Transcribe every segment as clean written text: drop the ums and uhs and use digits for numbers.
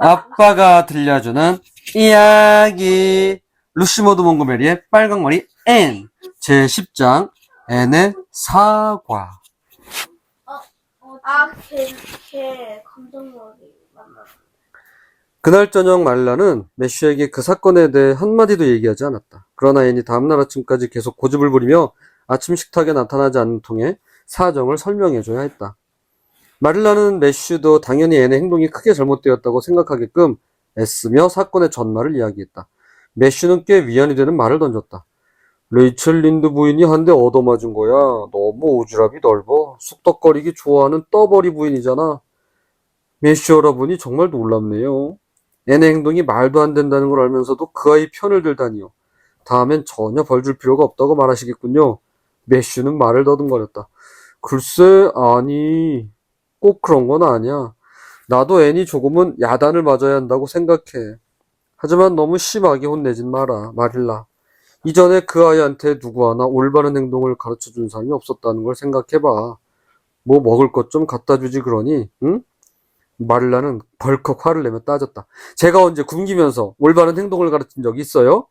아빠가 들려주는 이야기. 루시모드 몽고메리의 빨강머리 앤. 제10장 앤의 사과. 걔 검정머리 만나. 그날 저녁 말라는 매슈에게 그 사건에 대해 한마디도 얘기하지 않았다. 그러나 앤이 다음날 아침까지 계속 고집을 부리며 아침 식탁에 나타나지 않는 통에 사정을 설명해줘야 했다. 마릴라는 매슈도 당연히 앤의 행동이 크게 잘못되었다고 생각하게끔 애쓰며 사건의 전말을 이야기했다. 매슈는 꽤 위안이 되는 말을 던졌다. 레이첼 린드 부인이 한 대 얻어맞은 거야. 너무 오지랖이 넓어. 쑥덕거리기 좋아하는 떠버리 부인이잖아. 매슈 여러분이 정말 놀랍네요. 앤의 행동이 말도 안 된다는 걸 알면서도 그 아이 편을 들다니요. 다음엔 전혀 벌줄 필요가 없다고 말하시겠군요. 매슈는 말을 더듬거렸다. 글쎄, 아니, 꼭 그런 건 아니야. 나도 앤이 조금은 야단을 맞아야 한다고 생각해. 하지만 너무 심하게 혼내진 마라, 마릴라. 이전에 그 아이한테 누구 하나 올바른 행동을 가르쳐준 사람이 없었다는 걸 생각해봐. 뭐 먹을 것 좀 갖다 주지 그러니, 응? 마릴라는 벌컥 화를 내며 따졌다. 제가 언제 굶기면서 올바른 행동을 가르친 적이 있어요?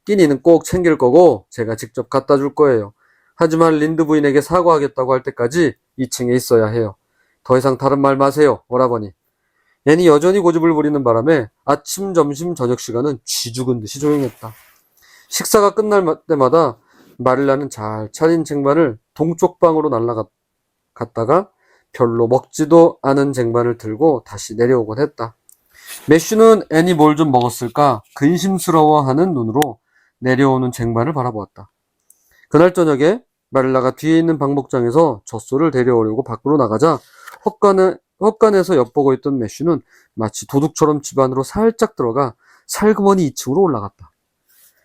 끼니는 꼭 챙길 거고 제가 직접 갖다 줄 거예요. 하지만 린드 부인에게 사과하겠다고 할 때까지 2층에 있어야 해요. 더 이상 다른 말 마세요, 오라버니. 앤이 여전히 고집을 부리는 바람에 아침, 점심, 저녁 시간은 쥐 죽은 듯이 조용했다. 식사가 끝날 때마다 마릴라는 잘 차린 쟁반을 동쪽 방으로 날아갔다가 별로 먹지도 않은 쟁반을 들고 다시 내려오곤 했다. 매슈는 앤이 뭘 좀 먹었을까 근심스러워하는 눈으로 내려오는 쟁반을 바라보았다. 그날 저녁에 마릴라가 뒤에 있는 방목장에서 젖소를 데려오려고 밖으로 나가자 헛간에서 엿보고 있던 매슈는 마치 도둑처럼 집 안으로 살짝 들어가 살그머니 2층으로 올라갔다.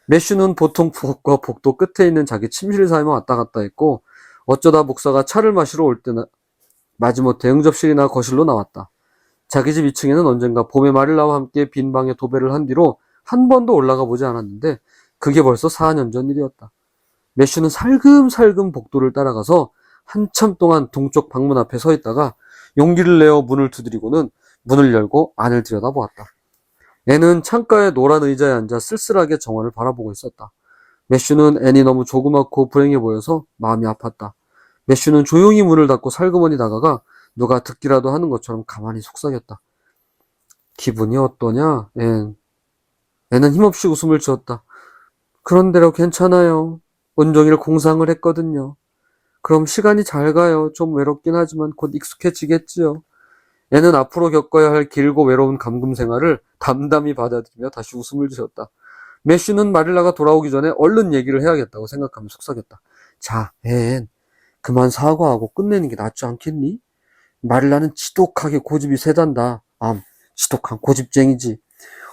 매슈는 보통 부엌과 복도 끝에 있는 자기 침실을 사이며 왔다 갔다 했고 어쩌다 목사가 차를 마시러 올 때나 마지못해 응접실이나 거실로 나왔다. 자기 집 2층에는 언젠가 봄에 마릴라와 함께 빈 방에 도배를 한 뒤로 한 번도 올라가 보지 않았는데 그게 벌써 4년 전 일이었다. 매슈는 살금살금 복도를 따라가서 한참 동안 동쪽 방문 앞에 서 있다가 용기를 내어 문을 두드리고는 문을 열고 안을 들여다보았다. 앤은 창가의 노란 의자에 앉아 쓸쓸하게 정원을 바라보고 있었다. 매슈는 앤이 너무 조그맣고 불행해 보여서 마음이 아팠다. 매슈는 조용히 문을 닫고 살그머니 다가가 누가 듣기라도 하는 것처럼 가만히 속삭였다. 기분이 어떠냐, 앤? 앤은 힘없이 웃음을 지었다. 그런대로 괜찮아요. 온종일 공상을 했거든요. 그럼 시간이 잘 가요. 좀 외롭긴 하지만 곧 익숙해지겠지요. 앤은 앞으로 겪어야 할 길고 외로운 감금 생활을 담담히 받아들이며 다시 웃음을 지었다. 매슈는 마릴라가 돌아오기 전에 얼른 얘기를 해야겠다고 생각하며 속삭였다. 자, 앤, 그만 사과하고 끝내는 게 낫지 않겠니? 마릴라는 지독하게 고집이 세단다. 지독한 고집쟁이지.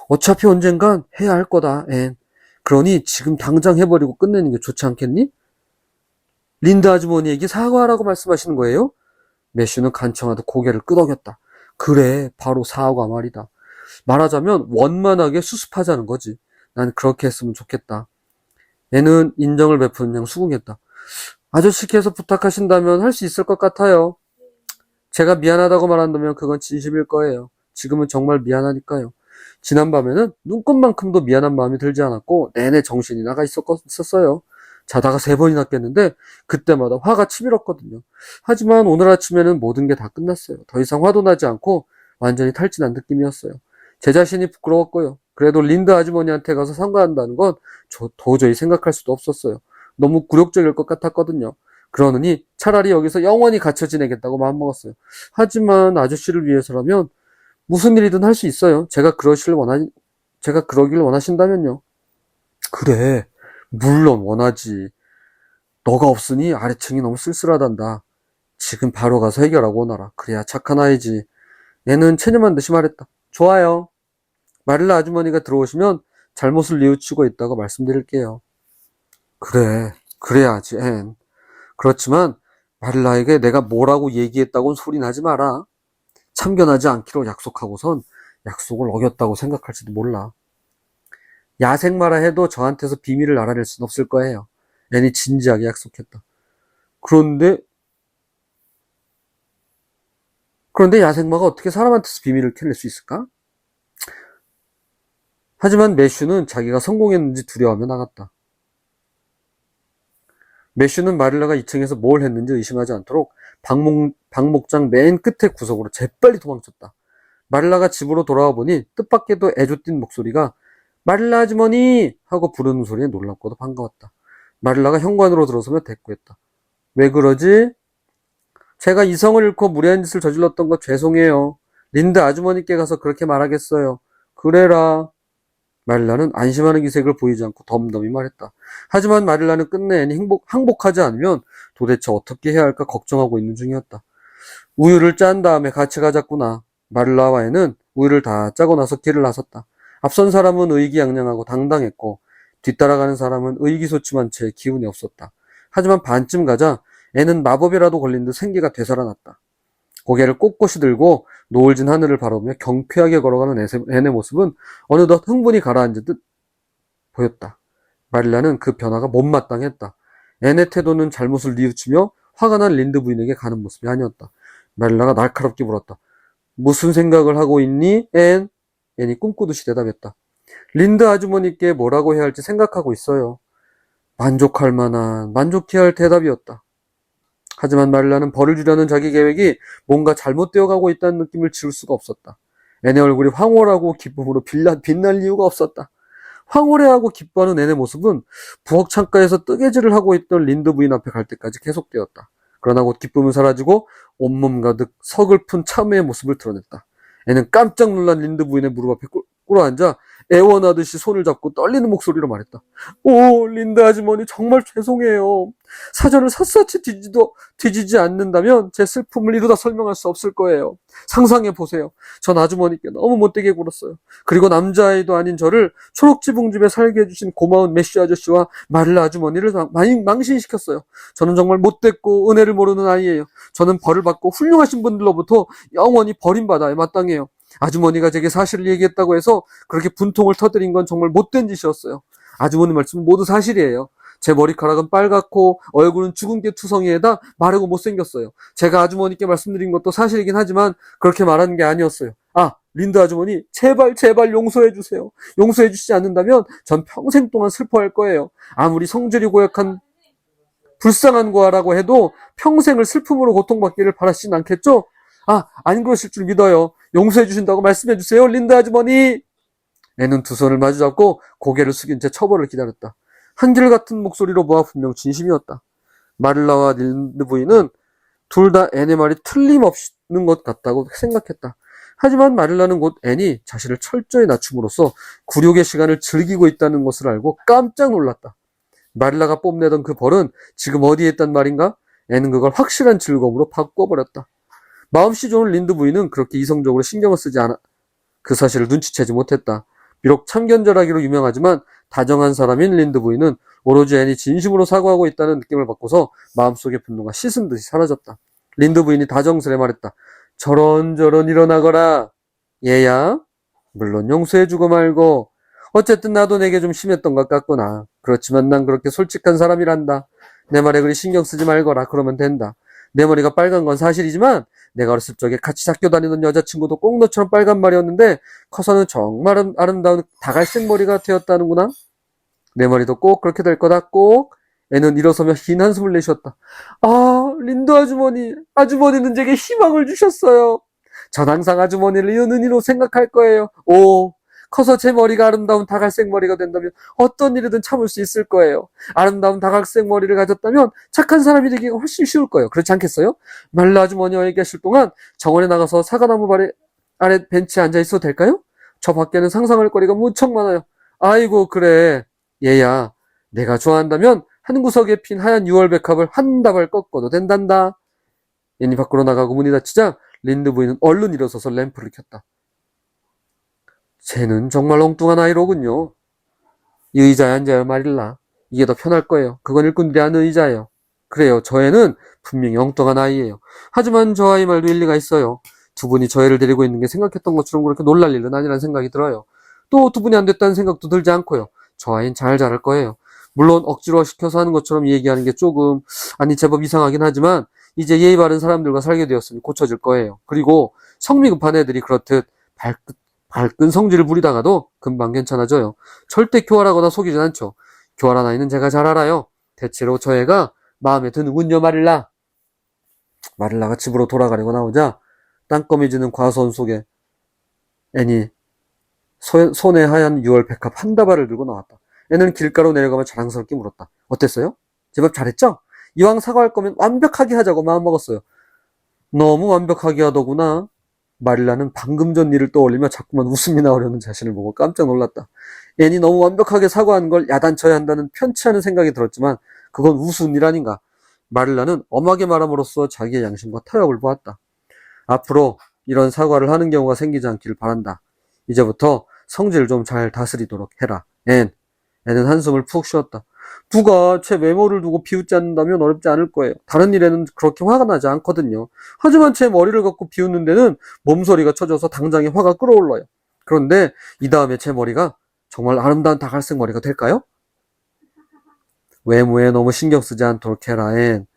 어차피 언젠간 해야 할 거다, 앤. 그러니 지금 당장 해버리고 끝내는 게 좋지 않겠니? 린드 아주머니에게 사과하라고 말씀하시는 거예요? 매슈는 간청하듯 고개를 끄덕였다. 그래, 바로 사과 말이다. 말하자면 원만하게 수습하자는 거지. 난 그렇게 했으면 좋겠다. 얘는 인정을 베푸는 양 수긍했다. 아저씨께서 부탁하신다면 할 수 있을 것 같아요. 제가 미안하다고 말한다면 그건 진심일 거예요. 지금은 정말 미안하니까요. 지난밤에는 눈꽃만큼도 미안한 마음이 들지 않았고 내내 정신이 나가 있었어요. 자다가 3번이나 깼는데 그때마다 화가 치밀었거든요. 하지만 오늘 아침에는 모든 게 다 끝났어요. 더 이상 화도 나지 않고 완전히 탈진한 느낌이었어요. 제 자신이 부끄러웠고요. 그래도 린드 아주머니한테 가서 상과한다는 건 도저히 생각할 수도 없었어요. 너무 굴욕적일 것 같았거든요. 그러느니 차라리 여기서 영원히 갇혀 지내겠다고 마음먹었어요. 하지만 아저씨를 위해서라면 무슨 일이든 할 수 있어요. 제가 그러길 원하신다면요. 그래, 물론 원하지. 너가 없으니 아래층이 너무 쓸쓸하단다. 지금 바로 가서 해결하고 오너라. 그래야 착한 아이지. 얘는 체념한 듯이 말했다. 좋아요. 마릴라 아주머니가 들어오시면 잘못을 뉘우치고 있다고 말씀드릴게요. 그래, 그래야지, 앤. 그렇지만 마릴라에게 내가 뭐라고 얘기했다고는 소리나지 마라. 참견하지 않기로 약속하고선 약속을 어겼다고 생각할지도 몰라. 야생마라 해도 저한테서 비밀을 알아낼 순 없을 거예요. 앤이 진지하게 약속했다. 그런데 야생마가 어떻게 사람한테서 비밀을 캐낼 수 있을까? 하지만 매슈는 자기가 성공했는지 두려워하며 나갔다. 매슈는 마릴라가 2층에서 뭘 했는지 의심하지 않도록 방목장 맨 끝에 구석으로 재빨리 도망쳤다. 마릴라가 집으로 돌아와 보니 뜻밖에도 애조 띤 목소리가 마릴라 아주머니! 하고 부르는 소리에 놀랍고도 반가웠다. 마릴라가 현관으로 들어서며 대꾸했다. 왜 그러지? 제가 이성을 잃고 무례한 짓을 저질렀던 거 죄송해요. 린드 아주머니께 가서 그렇게 말하겠어요. 그래라. 마릴라는 안심하는 기색을 보이지 않고 덤덤히 말했다. 하지만 마릴라는 끝내 애니 항복하지 않으면 도대체 어떻게 해야 할까 걱정하고 있는 중이었다. 우유를 짠 다음에 같이 가자꾸나. 마릴라와 애는 우유를 다 짜고 나서 길을 나섰다. 앞선 사람은 의기양양하고 당당했고 뒤따라가는 사람은 의기소침한 채 기운이 없었다. 하지만 반쯤 가자 애는 마법이라도 걸린 듯 생기가 되살아났다. 고개를 꼿꼿이 들고 노을진 하늘을 바라보며 경쾌하게 걸어가는 애의 모습은 어느덧 흥분이 가라앉은 듯 보였다. 마릴라는 그 변화가 못마땅했다. 앤의 태도는 잘못을 뉘우치며 화가 난 린드 부인에게 가는 모습이 아니었다. 마릴라가 날카롭게 물었다. 무슨 생각을 하고 있니, 앤? 앤이 꿈꾸듯이 대답했다. 린드 아주머니께 뭐라고 해야 할지 생각하고 있어요. 만족해야 할 대답이었다. 하지만 마릴라는 벌을 주려는 자기 계획이 뭔가 잘못되어 가고 있다는 느낌을 지울 수가 없었다. 앤의 얼굴이 황홀하고 기쁨으로 빛날 이유가 없었다. 황홀해하고 기뻐하는 앤의 모습은 부엌 창가에서 뜨개질을 하고 있던 린드 부인 앞에 갈 때까지 계속되었다. 그러나 곧 기쁨은 사라지고 온몸 가득 서글픈 참회의 모습을 드러냈다. 앤은 깜짝 놀란 린드 부인의 무릎 앞에 꿇어앉아 애원하듯이 손을 잡고 떨리는 목소리로 말했다. 오, 린드 아주머니 정말 죄송해요. 사전을 샅샅이 뒤지지 않는다면 제 슬픔을 이루다 설명할 수 없을 거예요. 상상해보세요. 전 아주머니께 너무 못되게 굴었어요. 그리고 남자아이도 아닌 저를 초록지붕집에 살게 해주신 고마운 메쉬 아저씨와 마릴라 아주머니를 많이 망신시켰어요. 저는 정말 못됐고 은혜를 모르는 아이예요. 저는 벌을 받고 훌륭하신 분들로부터 영원히 버림받아야 마땅해요. 아주머니가 제게 사실을 얘기했다고 해서 그렇게 분통을 터뜨린 건 정말 못된 짓이었어요. 아주머니 말씀은 모두 사실이에요. 제 머리카락은 빨갛고 얼굴은 죽은 개 투성이에다 마르고 못생겼어요. 제가 아주머니께 말씀드린 것도 사실이긴 하지만 그렇게 말하는 게 아니었어요. 아, 린드 아주머니 제발 용서해 주세요. 용서해 주시지 않는다면 전 평생 동안 슬퍼할 거예요. 아무리 성질이 고약한 불쌍한 거라고 해도 평생을 슬픔으로 고통받기를 바라시진 않겠죠? 아, 안 그러실 줄 믿어요. 용서해 주신다고 말씀해 주세요, 린드 아주머니. 애는 두 손을 마주잡고 고개를 숙인 채 처벌을 기다렸다. 한결같은 목소리로 모아 분명 진심이었다. 마릴라와 린드 부인은 둘 다 앤의 말이 틀림없는 것 같다고 생각했다. 하지만 마릴라는 곧 앤이 자신을 철저히 낮춤으로써 굴욕의 시간을 즐기고 있다는 것을 알고 깜짝 놀랐다. 마릴라가 뽐내던 그 벌은 지금 어디에 있단 말인가? 앤은 그걸 확실한 즐거움으로 바꿔버렸다. 마음씨 좋은 린드 부인은 그렇게 이성적으로 신경을 쓰지 않아 그 사실을 눈치채지 못했다. 비록 참견절하기로 유명하지만 다정한 사람인 린드 부인은 오로지 앤이 진심으로 사과하고 있다는 느낌을 받고서 마음속의 분노가 씻은 듯이 사라졌다. 린드 부인이 다정스레 말했다. 저런저런 일어나거라. 얘야, 물론 용서해주고 말고 어쨌든 나도 내게 좀 심했던 것 같구나. 그렇지만 난 그렇게 솔직한 사람이란다. 내 말에 그리 신경 쓰지 말거라. 그러면 된다. 내 머리가 빨간 건 사실이지만 내가 어렸을 적에 같이 학교 다니던 여자친구도 꼭 너처럼 빨간 말이었는데 커서는 정말 아름다운 다갈색 머리가 되었다는구나. 내 머리도 꼭 그렇게 될 거다. 꼭. 애는 일어서며 긴 한숨을 내쉬었다. 아, 린드 아주머니는 제게 희망을 주셨어요. 전 항상 아주머니를 은인으로 생각할 거예요. 오, 커서 제 머리가 아름다운 다갈색 머리가 된다면 어떤 일이든 참을 수 있을 거예요. 아름다운 다갈색 머리를 가졌다면 착한 사람이 되기가 훨씬 쉬울 거예요. 그렇지 않겠어요? 말라 아주머니와 얘기하실 동안 정원에 나가서 사과나무 아래 벤치에 앉아 있어도 될까요? 저 밖에는 상상할 거리가 무척 많아요. 아이고, 그래. 얘야, 내가 좋아한다면 한 구석에 핀 하얀 유월백합을 한 다발 꺾어도 된단다. 얘니 밖으로 나가고 문이 닫히자 린드 부인은 얼른 일어서서 램프를 켰다. 쟤는 정말 엉뚱한 아이로군요. 이 의자에 앉아요, 마릴라. 이게 더 편할 거예요. 그건 일꾼들이 아는 의자예요. 그래요, 저 애는 분명히 엉뚱한 아이예요. 하지만 저 아이 말도 일리가 있어요. 두 분이 저 애를 데리고 있는 게 생각했던 것처럼 그렇게 놀랄 일은 아니라는 생각이 들어요. 또 두 분이 안 됐다는 생각도 들지 않고요. 저 아이는 잘 자랄 거예요. 물론 억지로 시켜서 하는 것처럼 얘기하는 게 조금, 제법 이상하긴 하지만 이제 예의 바른 사람들과 살게 되었으니 고쳐질 거예요. 그리고 성미 급한 애들이 그렇듯 발끈 성질을 부리다가도 금방 괜찮아져요. 절대 교활하거나 속이진 않죠. 교활한 아이는 제가 잘 알아요. 대체로 저 애가 마음에 드는군요, 마릴라. 마릴라가 집으로 돌아가려고 나오자 땅거미지는 과수원 속에 애니 손에 하얀 6월 백합 한 다발을 들고 나왔다. 애는 길가로 내려가며 자랑스럽게 물었다. 어땠어요? 제법 잘했죠? 이왕 사과할 거면 완벽하게 하자고 마음먹었어요. 너무 완벽하게 하더구나. 마릴라는 방금 전 일을 떠올리며 자꾸만 웃음이 나오려는 자신을 보고 깜짝 놀랐다. 애니 너무 완벽하게 사과한 걸 야단쳐야 한다는 편치 않은 생각이 들었지만 그건 우스운 일 아닌가. 마릴라는 엄하게 말함으로써 자기의 양심과 타협을 보았다. 앞으로 이런 사과를 하는 경우가 생기지 않기를 바란다. 이제부터 성질을 좀 잘 다스리도록 해라. 앤은 한숨을 푹 쉬었다. 누가 제 외모를 두고 비웃지 않는다면 어렵지 않을 거예요. 다른 일에는 그렇게 화가 나지 않거든요. 하지만 제 머리를 갖고 비웃는 데는 몸소리가 쳐져서 당장에 화가 끓어올라요. 그런데 이 다음에 제 머리가 정말 아름다운 다갈색 머리가 될까요? 외모에 너무 신경 쓰지 않도록 해라, 앤.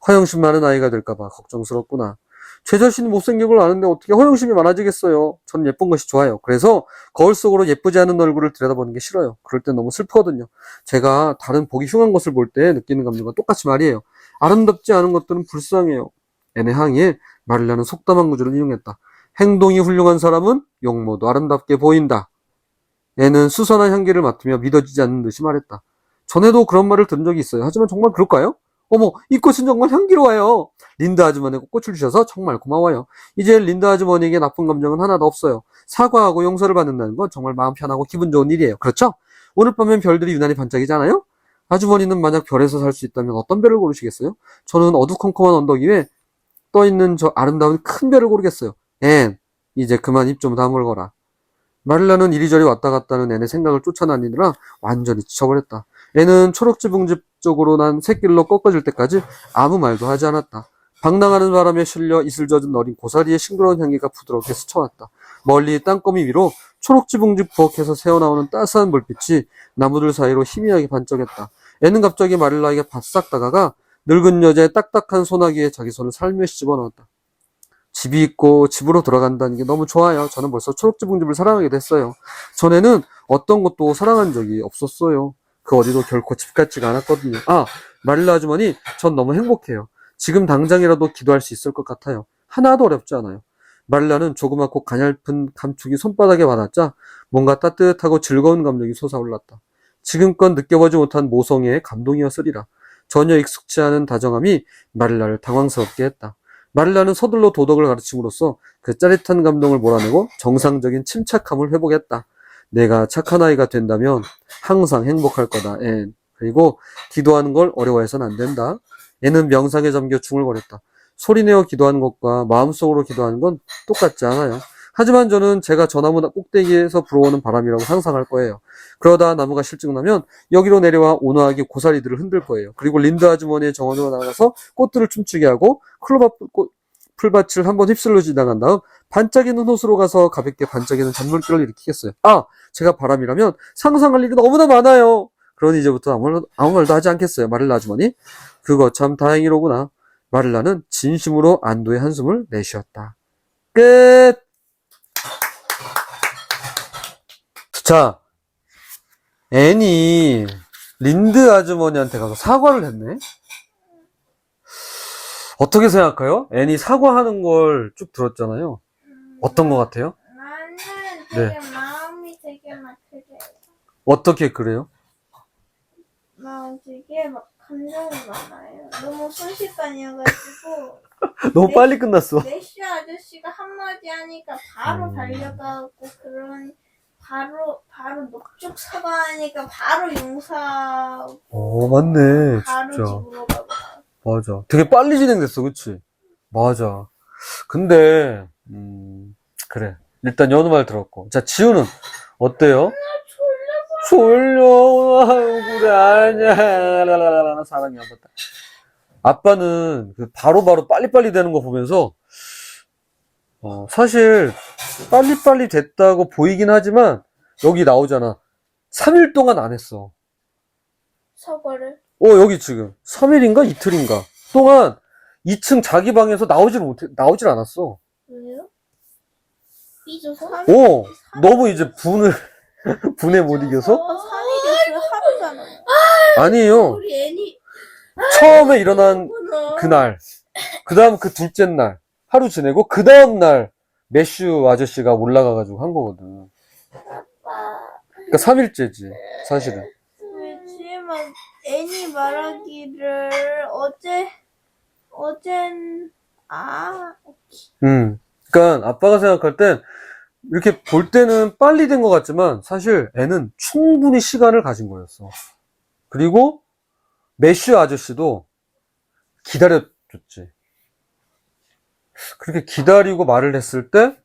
허영심 많은 아이가 될까봐 걱정스럽구나. 제 자신이 못생긴 걸 아는데 어떻게 허영심이 많아지겠어요. 전 예쁜 것이 좋아요. 그래서 거울 속으로 예쁘지 않은 얼굴을 들여다보는 게 싫어요. 그럴 땐 너무 슬프거든요. 제가 다른 보기 흉한 것을 볼 때 느끼는 감정과 똑같이 말이에요. 아름답지 않은 것들은 불쌍해요. 앤의 항의에 마릴라는 속담한 구절을 인용했다. 행동이 훌륭한 사람은 용모도 아름답게 보인다. 앤은 수선한 향기를 맡으며 믿어지지 않는 듯이 말했다. 전에도 그런 말을 들은 적이 있어요. 하지만 정말 그럴까요? 어머, 이 꽃은 정말 향기로워요. 린다 아주머니가 꽃을 주셔서 정말 고마워요. 이제 린다 아주머니에게 나쁜 감정은 하나도 없어요. 사과하고 용서를 받는다는 건 정말 마음 편하고 기분 좋은 일이에요. 그렇죠? 오늘 밤엔 별들이 유난히 반짝이잖아요? 아주머니는 만약 별에서 살 수 있다면 어떤 별을 고르시겠어요? 저는 어두컴컴한 언덕 위에 떠있는 저 아름다운 큰 별을 고르겠어요. 앤, 이제 그만 입 좀 다물거라. 마릴라는 이리저리 왔다 갔다 하는 앤의 생각을 쫓아다니느라 완전히 지쳐버렸다. 앤은 초록지붕집 쪽으로 난 샛길로 꺾어질 때까지 아무 말도 하지 않았다. 방랑하는 바람에 실려 이슬 젖은 어린 고사리의 싱그러운 향기가 부드럽게 스쳐왔다. 멀리 땅거미 위로 초록지붕집 부엌에서 새어나오는 따스한 불빛이 나무들 사이로 희미하게 반짝였다. 앤은 갑자기 마릴라에게 바싹 다가가 늙은 여자의 딱딱한 소나기에 자기 손을 살며시 집어넣었다. 집이 있고 집으로 들어간다는 게 너무 좋아요. 저는 벌써 초록지붕집을 사랑하게 됐어요. 전에는 어떤 것도 사랑한 적이 없었어요. 그 어디도 결코 집 같지가 않았거든요. 아, 마릴라 아주머니, 전 너무 행복해요. 지금 당장이라도 기도할 수 있을 것 같아요. 하나도 어렵지 않아요. 마릴라는 조그맣고 가냘픈 감촉이 손바닥에 와닿자 뭔가 따뜻하고 즐거운 감정이 솟아올랐다. 지금껏 느껴보지 못한 모성애의 감동이었으리라. 전혀 익숙치 않은 다정함이 마릴라를 당황스럽게 했다. 마릴라는 서둘러 도덕을 가르침으로써 그 짜릿한 감동을 몰아내고 정상적인 침착함을 회복했다. 내가 착한 아이가 된다면 항상 행복할 거다, 앤. 그리고 기도하는 걸 어려워해서는 안 된다. 앤은 명상에 잠겨 중얼거렸다. 소리내어 기도하는 것과 마음속으로 기도하는 건 똑같지 않아요. 하지만 저는 제가 저 나무 꼭대기에서 불어오는 바람이라고 상상할 거예요. 그러다 나무가 실증나면 여기로 내려와 온화하게 고사리들을 흔들 거예요. 그리고 린드 아주머니의 정원으로 나가서 꽃들을 춤추게 하고 클로바 풀밭을 한번 휩쓸러 지나간 다음 반짝이는 호수로 가서 가볍게 반짝이는 잔물길을 일으키겠어요. 아, 제가 바람이라면 상상할 일이 너무나 많아요. 그러니 이제부터 아무 말도 하지 않겠어요, 마릴라 아주머니. 그거 참 다행이로구나. 마릴라는 진심으로 안도의 한숨을 내쉬었다. 끝! 자, 앤이 린드 아주머니한테 가서 사과를 했네? 어떻게 생각해요? 앤이 사과하는 걸 쭉 들었잖아요. 어떤 것 같아요? 나는 되게 네. 마음이 되게 막 되게 어떻게 그래요? 막 되게 막 감정이 많아요. 너무 순식간이어가지고 너무 빨리 끝났어. 내쉬 아저씨가 한마디 하니까 바로 달려가고 그런 바로 녹죽 사과하니까 바로 용서하고 맞네, 바로 진짜. 집으로 가고 맞아. 되게 빨리 진행됐어, 그치? 맞아. 근데, 그래. 일단 연우 말 들었고. 자, 지우는 어때요? 졸려. 아유, 그래, 아니야. 라라라라, 사랑이 아팠다. 아빠는 그 바로바로 빨리빨리 되는 거 보면서, 사실, 빨리빨리 됐다고 보이긴 하지만, 여기 나오잖아. 3일 동안 안 했어. 사과를 여기 지금 3일인가 이틀인가 동안 2층 자기 방에서 나오질 않았어. 왜요? 삐져서? 오! 너무 이제 분에 못 이겨서? 3일이었어요? 하루잖아요. 아니에요. 우리 애니. 처음에 일어난 그날, 그 다음 그 둘째 날, 하루 지내고, 그 다음 날, 매슈 아저씨가 올라가가지고 한 거거든. 그러니까 3일째지, 사실은. 왜지만 애니 말하기를 어젠 그러니까 아빠가 생각할 땐 이렇게 볼 때는 빨리 된 것 같지만 사실 애는 충분히 시간을 가진 거였어. 그리고 매슈 아저씨도 기다려줬지. 그렇게 기다리고 말을 했을 때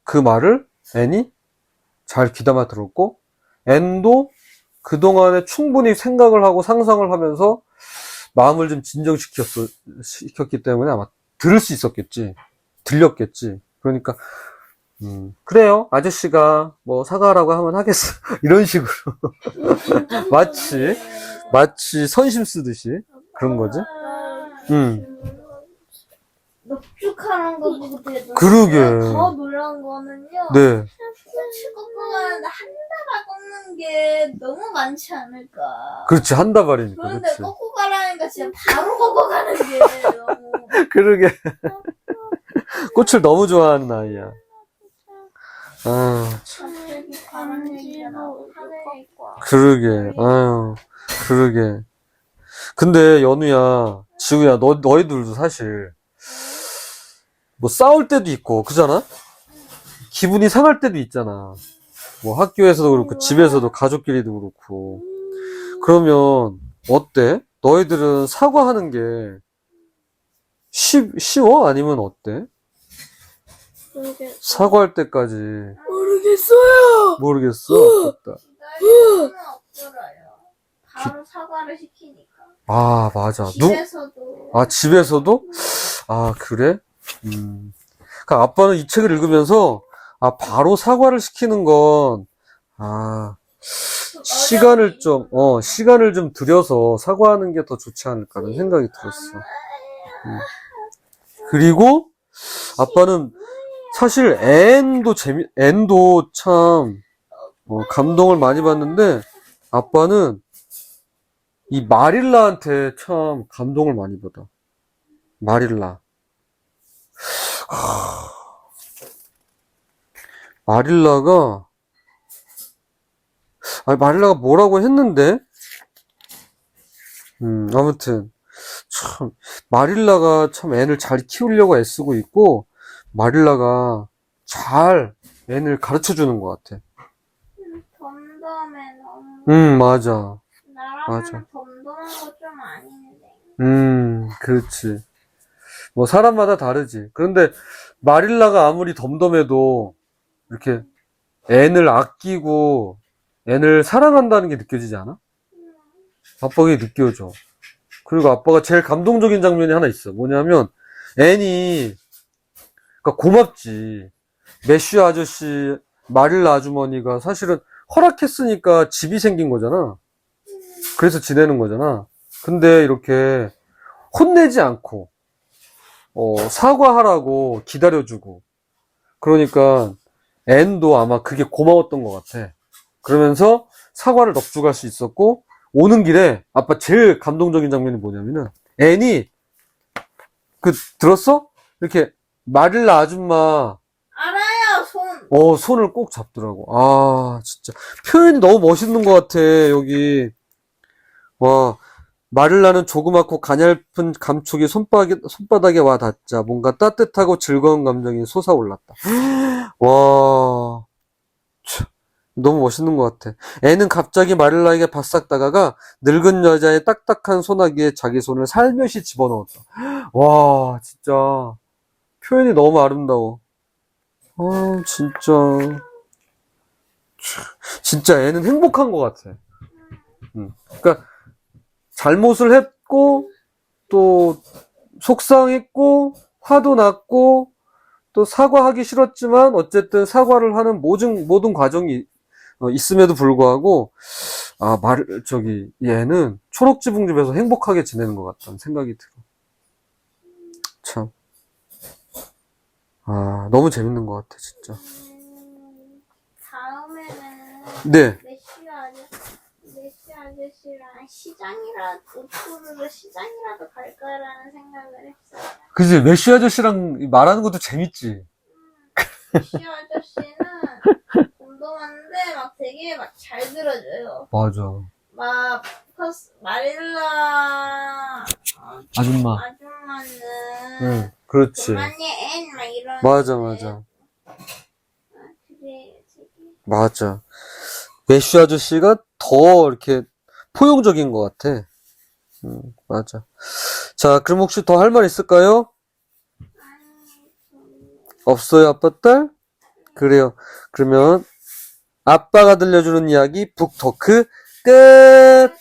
그 말을 앤이 잘 귀담아 들었고, 앤도 그동안에 충분히 생각을 하고 상상을 하면서 마음을 좀 시켰기 때문에 아마 들을 수 있었겠지. 들렸겠지. 그러니까 그래요. 아저씨가 뭐 사과하라고 하면 하겠어. 이런 식으로. 마치 선심 쓰듯이 그런 거지. 넙죽하는 거 보고 되게 그러게. 더 놀란 거는요. 네. 꽃을 꺾고 가는데 한 다발 꺾는 게 너무 많지 않을까. 그렇지. 한 다발이니까. 그런데 그렇지. 꺾고 가라니까 진짜 바로 꺾고 가는 게 너무. 그러게. 꽃을 너무 좋아하는 아이야. 아, 갑자기 바람 얘기가 나고 하늘에 있고. 그러게. 아유, 그러게. 근데 연우야, 지우야, 너희들도 사실 뭐 싸울 때도 있고, 그잖아? 기분이 상할 때도 있잖아. 뭐 학교에서도 그렇고, 집에서도 가족끼리도 그렇고. 그러면 어때? 너희들은 사과하는 게 쉬워? 아니면 어때? 모르겠어. 사과할 때까지. 모르겠어요. 모르겠어. 어떡다. 기다릴 수는 없더라요. 바로 사과를 시키니까. 아, 맞아. 집에서도. 집에서도? 아, 그래? 그러니까 아빠는 이 책을 읽으면서, 바로 사과를 시키는 건, 시간을 좀 들여서 사과하는 게 더 좋지 않을까라는 생각이 들었어. 그리고, 아빠는 사실 앤도 참, 감동을 많이 받는데, 아빠는 이 마릴라한테 참 감동을 많이 받아. 마릴라. 마릴라가 뭐라고 했는데, 아무튼, 참, 마릴라가 참 애를 잘 키우려고 애쓰고 있고, 마릴라가 잘 애를 가르쳐 주는 것 같아. 덤덤해 너무. 맞아. 나라면 덤덤한 거 좀 아닌데. 그렇지. 뭐, 사람마다 다르지. 그런데, 마릴라가 아무리 덤덤해도, 이렇게, 앤을 아끼고, 앤을 사랑한다는 게 느껴지지 않아? 아빠가 느껴져. 그리고 아빠가 제일 감동적인 장면이 하나 있어. 뭐냐면, 앤이, 그러니까 고맙지. 매슈 아저씨, 마릴라 아주머니가 사실은 허락했으니까 집이 생긴 거잖아. 그래서 지내는 거잖아. 근데 이렇게 혼내지 않고, 사과하라고 기다려주고. 그러니까, 앤도 아마 그게 고마웠던 것 같아. 그러면서 사과를 넙죽할 수 있었고, 오는 길에 아빠 제일 감동적인 장면이 뭐냐면은, 앤이, 들었어? 이렇게, 마릴라 아줌마, 알아요, 손. 손을 꼭 잡더라고. 진짜. 표현이 너무 멋있는 것 같아, 여기. 와, 마릴라는 조그맣고 가냘픈 감촉이 손바닥에 와 닿자 뭔가 따뜻하고 즐거운 감정이 솟아올랐다. 와, 참, 너무 멋있는 것 같아. 애는 갑자기 마릴라에게 바싹 다가가 늙은 여자의 딱딱한 소나기에 자기 손을 살며시 집어넣었다. 와, 진짜 표현이 너무 아름다워. 진짜 애는 행복한 것 같아. 그러니까 잘못을 했고, 또, 속상했고, 화도 났고, 또 사과하기 싫었지만, 어쨌든 사과를 하는 모든 과정이 있음에도 불구하고, 얘는 초록지붕집에서 행복하게 지내는 것 같다는 생각이 들어. 참. 아, 너무 재밌는 것 같아, 진짜. 다음에는 네. 메시 아저씨랑 우프루로 시장이라도 갈까라는 생각을 했어요. 그지? 메쉬 아저씨랑 말하는 것도 재밌지? 메시 아저씨는 돈도 많은데 막 되게 막 잘 들어줘요. 맞아. 막 마릴라 아줌마. 아줌마는 응, 그렇지. 그만이 앤막 이런. 맞아, 맞아. 그래 되게. 맞아. 메쉬 아저씨가 더 이렇게 포용적인 것 같아. 맞아. 자, 그럼 혹시 더 할 말 있을까요? 없어요, 아빠 딸? 그래요. 그러면 아빠가 들려주는 이야기 북토크 끝!